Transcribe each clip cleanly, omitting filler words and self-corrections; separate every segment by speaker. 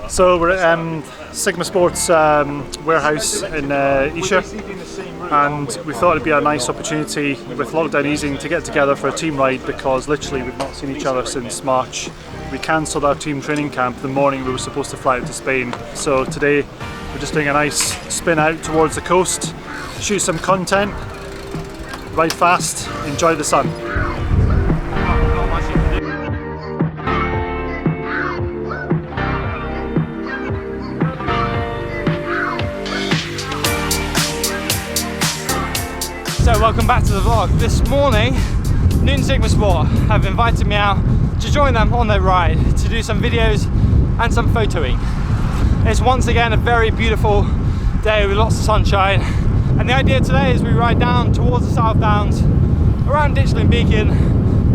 Speaker 1: So we're at Sigma Sport's warehouse in Isha, and we thought it'd be a nice opportunity with lockdown easing to get together for a team ride, because literally we've not seen each other since March. We cancelled our team training camp the morning we were supposed to fly out to Spain, so today we're just doing a nice spin out towards the coast, shoot some content, ride fast, enjoy the sun.
Speaker 2: So welcome back to the vlog. This morning, Nuun Sigma Sport have invited me out to join them on their ride to do some videos and some photoing. It's once again a very beautiful day with lots of sunshine, and the idea today is we ride down towards the South Downs, around Ditchling Beacon,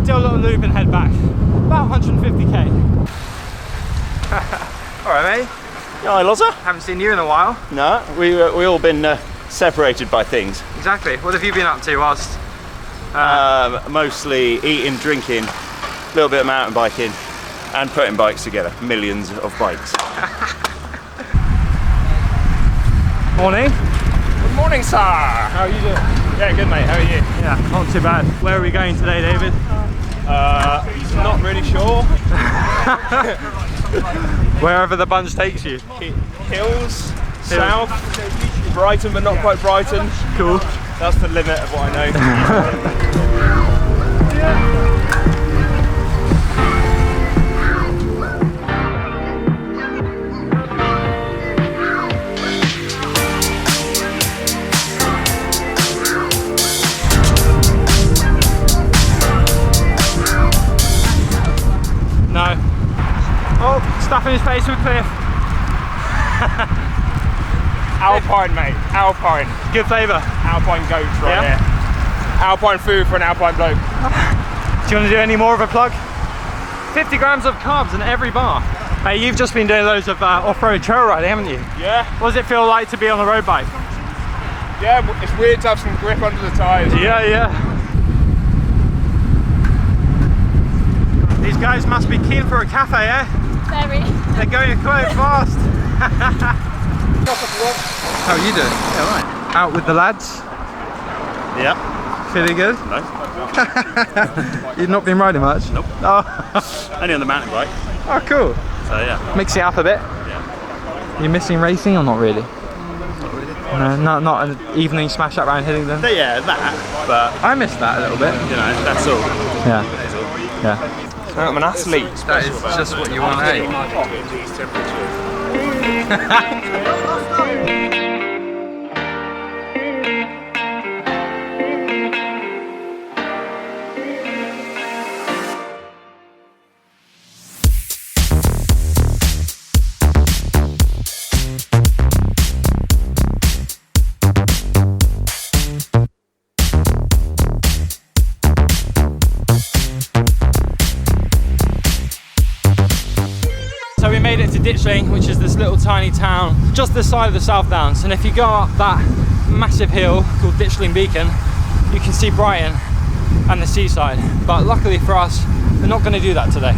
Speaker 2: do a little loop and head back. About 150k. Alright mate.
Speaker 3: Hi Loza.
Speaker 2: Haven't seen you in a while.
Speaker 3: No, we all been separated by things.
Speaker 2: Exactly. What have you been up to whilst?
Speaker 3: Mostly eating, drinking, a little bit of mountain biking, and putting bikes together. Millions of bikes.
Speaker 2: Morning.
Speaker 4: Good morning, sir.
Speaker 2: How are you doing?
Speaker 4: Yeah, good mate. How are you?
Speaker 2: Yeah, not too bad. Where are we going today, David?
Speaker 4: Not really sure.
Speaker 2: Wherever the bunch takes you.
Speaker 4: Hills, south, Brighton, but not quite Brighton.
Speaker 2: Cool.
Speaker 4: That's the limit of what I know.
Speaker 2: No. Oh, stuffing his face with Cliff.
Speaker 4: Alpine, mate. Alpine.
Speaker 2: Good flavour.
Speaker 4: Alpine goats right
Speaker 2: Yeah?
Speaker 4: there. Alpine food for an Alpine bloke.
Speaker 2: Do you want to do any more of a plug? 50 grams of carbs in every bar. Hey, you've just been doing loads of off-road trail riding, haven't you?
Speaker 4: Yeah.
Speaker 2: What does it feel like to be on a road bike?
Speaker 4: Yeah, it's weird to have some grip under the tyres.
Speaker 2: Yeah. These guys must be keen for a cafe, eh?
Speaker 5: Very.
Speaker 2: They're going quite fast.
Speaker 6: How are you doing?
Speaker 3: Yeah, right.
Speaker 6: Out with the lads?
Speaker 3: Yeah.
Speaker 6: Feeling good?
Speaker 3: No.
Speaker 6: You've not been riding much?
Speaker 3: Nope.
Speaker 6: Oh,
Speaker 3: Only on the mountain bike.
Speaker 6: oh cool.
Speaker 3: So yeah.
Speaker 6: Mix it up a bit.
Speaker 3: Yeah.
Speaker 6: You missing racing or not really? No, not an evening smash up round Hillingdon.
Speaker 3: But yeah, that. But
Speaker 6: I missed that a little bit.
Speaker 3: you know, that's all.
Speaker 6: Yeah. Yeah.
Speaker 4: I'm an athlete.
Speaker 6: That is just what you want, eh?
Speaker 2: So we made it to Ditchling, which is this little tiny town just this side of the South Downs, and if you go up that massive hill called Ditchling Beacon, you can see Brighton and the seaside, but luckily for us we're not going to do that today.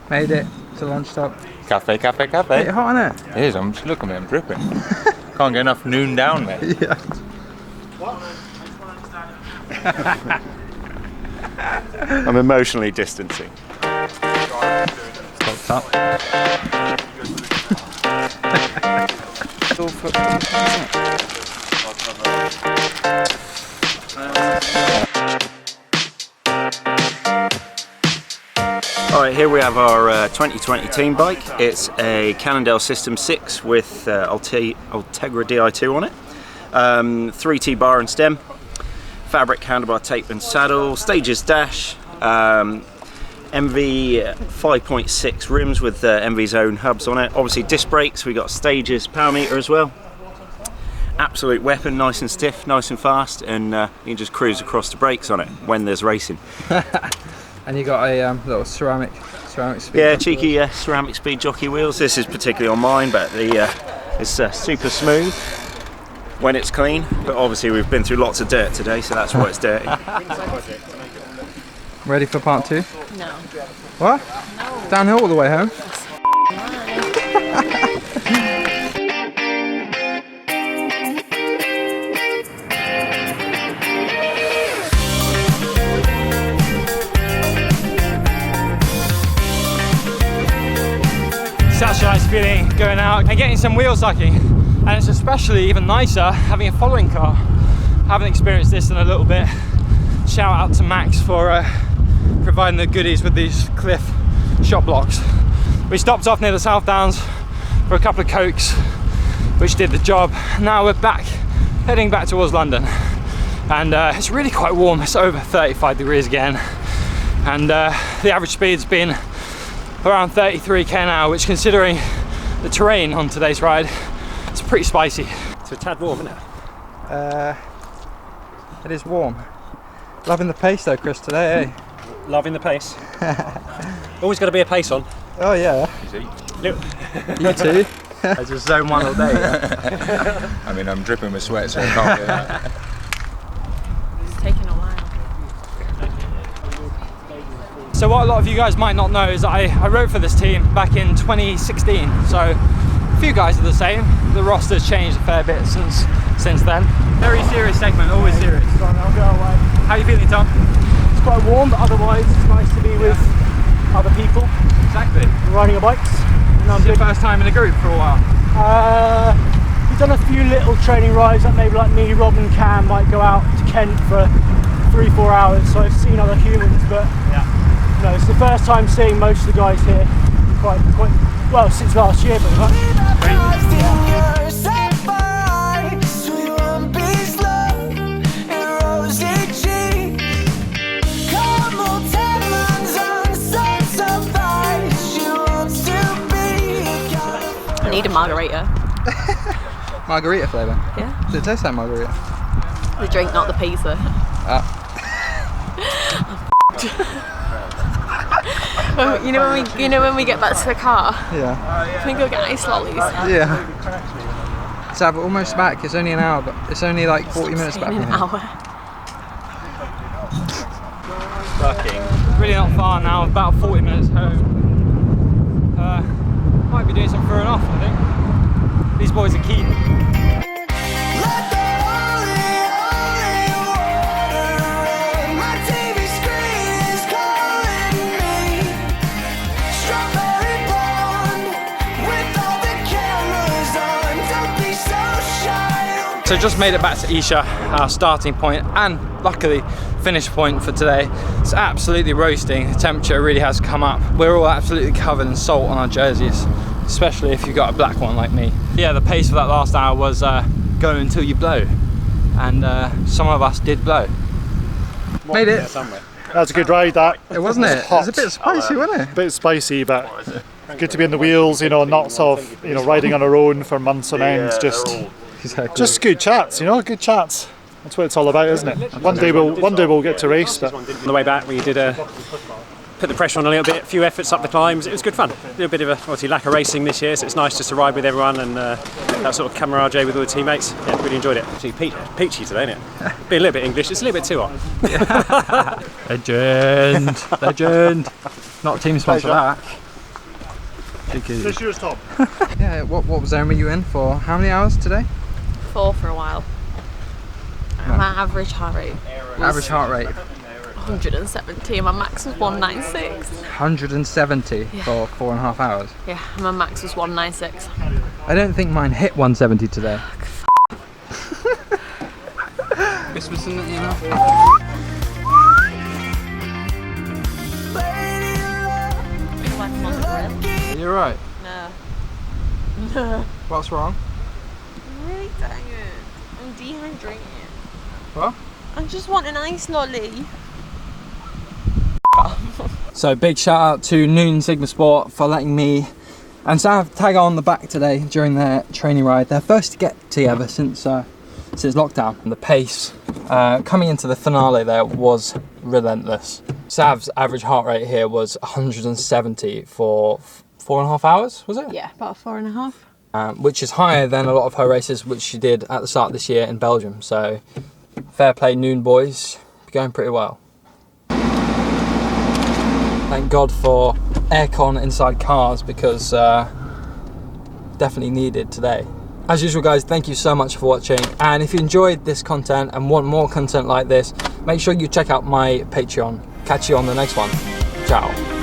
Speaker 6: Made it to lunch stop.
Speaker 7: Cafe.
Speaker 6: Bit hot, innit?
Speaker 7: It is, look at me, I'm dripping. Can't get enough noon down, mate.
Speaker 6: Yeah.
Speaker 3: I'm emotionally distancing.
Speaker 6: Stopped up.
Speaker 3: Alright, here we have our 2020 team bike. It's a Cannondale System 6 with Ultegra Di2 on it. 3T bar and stem. Fabric handlebar tape and saddle. Stages dash. MV 5.6 rims with MV's own hubs on it. Obviously disc brakes, we got Stages power meter as well. Absolute weapon, nice and stiff, nice and fast, and you can just cruise across the brakes on it when there's racing.
Speaker 6: And you got a little ceramic speed.
Speaker 3: Yeah, cheeky ceramic speed jockey wheels. This is particularly on mine, but it's super smooth when it's clean. But obviously we've been through lots of dirt today, so that's why it's dirty.
Speaker 6: Ready for part 2?
Speaker 5: No.
Speaker 6: What?
Speaker 5: No.
Speaker 6: Downhill all the way home.
Speaker 2: Such a nice feeling going out and getting some wheel sucking, and it's especially even nicer having a following car. I haven't experienced this in a little bit. Shout out to Max for providing the goodies with these cliff shot blocks. We stopped off near the South Downs for a couple of cokes, which did the job. Now we're back, heading back towards London, and it's really quite warm. It's over 35 degrees again, and the average speed's been around 33k an hour, which, considering the terrain on today's ride, it's pretty spicy.
Speaker 5: It's a tad warm, isn't it?
Speaker 6: It is warm. Loving the pace though, Chris, today, eh?
Speaker 5: Loving the pace. Always got to be a pace on.
Speaker 6: Oh yeah. You too.
Speaker 7: I just zone one all day. Yeah? I mean, I'm dripping with sweat, so I can't do that.
Speaker 8: It's taken a while.
Speaker 2: So what a lot of you guys might not know is that I rode for this team back in 2016. So a few guys are the same. The roster's changed a fair bit since then. Very serious segment, always serious. How are you feeling, Tom?
Speaker 1: It's quite warm, but otherwise it's nice to be with other people.
Speaker 2: Exactly.
Speaker 1: Riding our bikes.
Speaker 2: This is your first time in a group for a while.
Speaker 1: We've done a few little training rides that maybe like me, Rob and Cam might go out to Kent for 3-4 hours, so I've seen other humans, but no, it's the first time seeing most of the guys here quite well since last year, pretty much.
Speaker 8: I need a margarita.
Speaker 6: Margarita flavour?
Speaker 8: Yeah.
Speaker 6: Does it taste like margarita?
Speaker 8: The drink, not the pizza. You know when we get back to the car,
Speaker 6: Yeah.
Speaker 8: can we go get ice lollies?
Speaker 6: Yeah. So we're almost back. It's only an hour, but it's only like 40 minutes back
Speaker 8: In
Speaker 6: from
Speaker 8: an
Speaker 6: here.
Speaker 8: hour.
Speaker 2: Really not far now, about 40 minutes home. Might be doing some throwing off, I think. These boys are keen. So just made it back to Isha, our starting point and luckily finish point for today. It's absolutely roasting. The temperature really has come up. We're all absolutely covered in salt on our jerseys, especially if you've got a black one like me. Yeah, the pace for that last hour was go until you blow, and some of us did blow.
Speaker 6: Made it.
Speaker 1: That's a good ride, that.
Speaker 6: It wasn't it? It was a bit spicy, wasn't it?
Speaker 1: A bit spicy, but good to be on the wheels, you know, not sort of, you know, riding on our own for months on end.
Speaker 6: Exactly.
Speaker 1: Just good chats, you know, good chats. That's what it's all about, isn't it? One day we'll get to race, but
Speaker 5: On the way back, we did put the pressure on a little bit, a few efforts up the climbs. It was good fun. A little bit of obviously lack of racing this year, so it's nice just to ride with everyone and that sort of camaraderie with all the teammates. Yeah, really enjoyed it. Actually, peachy today, isn't it? Be a little bit English. It's a little bit too hot.
Speaker 6: Legend. Not team sponsor that.
Speaker 1: this year's Tom.
Speaker 6: Yeah. What zone were you in for? How many hours today?
Speaker 8: 4 for a while. My average heart rate was
Speaker 6: Average heart rate
Speaker 8: 170. My max was 196.
Speaker 6: 170 for 4.5 hours.
Speaker 8: Yeah, my max was 196.
Speaker 6: I don't think mine hit 170 today. This was something, you know. You're right.
Speaker 8: No.
Speaker 6: What's wrong?
Speaker 8: I'm really tired. I'm dehydrated.
Speaker 6: What?
Speaker 8: I just want an ice lolly.
Speaker 6: So big shout out to Nuun Sigma Sport for letting me and Sav tag on the back today during their training ride. Their first to get together since lockdown. And the pace coming into the finale there was relentless. Sav's average heart rate here was 170 for 4.5 hours, was it?
Speaker 8: Yeah, about 4.5.
Speaker 6: Which is higher than a lot of her races which she did at the start of this year in Belgium. So fair play Nuun boys, going pretty well. Thank God for aircon inside cars, because definitely needed today. As usual guys, thank you so much for watching, and if you enjoyed this content and want more content like this, make sure you check out my Patreon. Catch you on the next one. Ciao.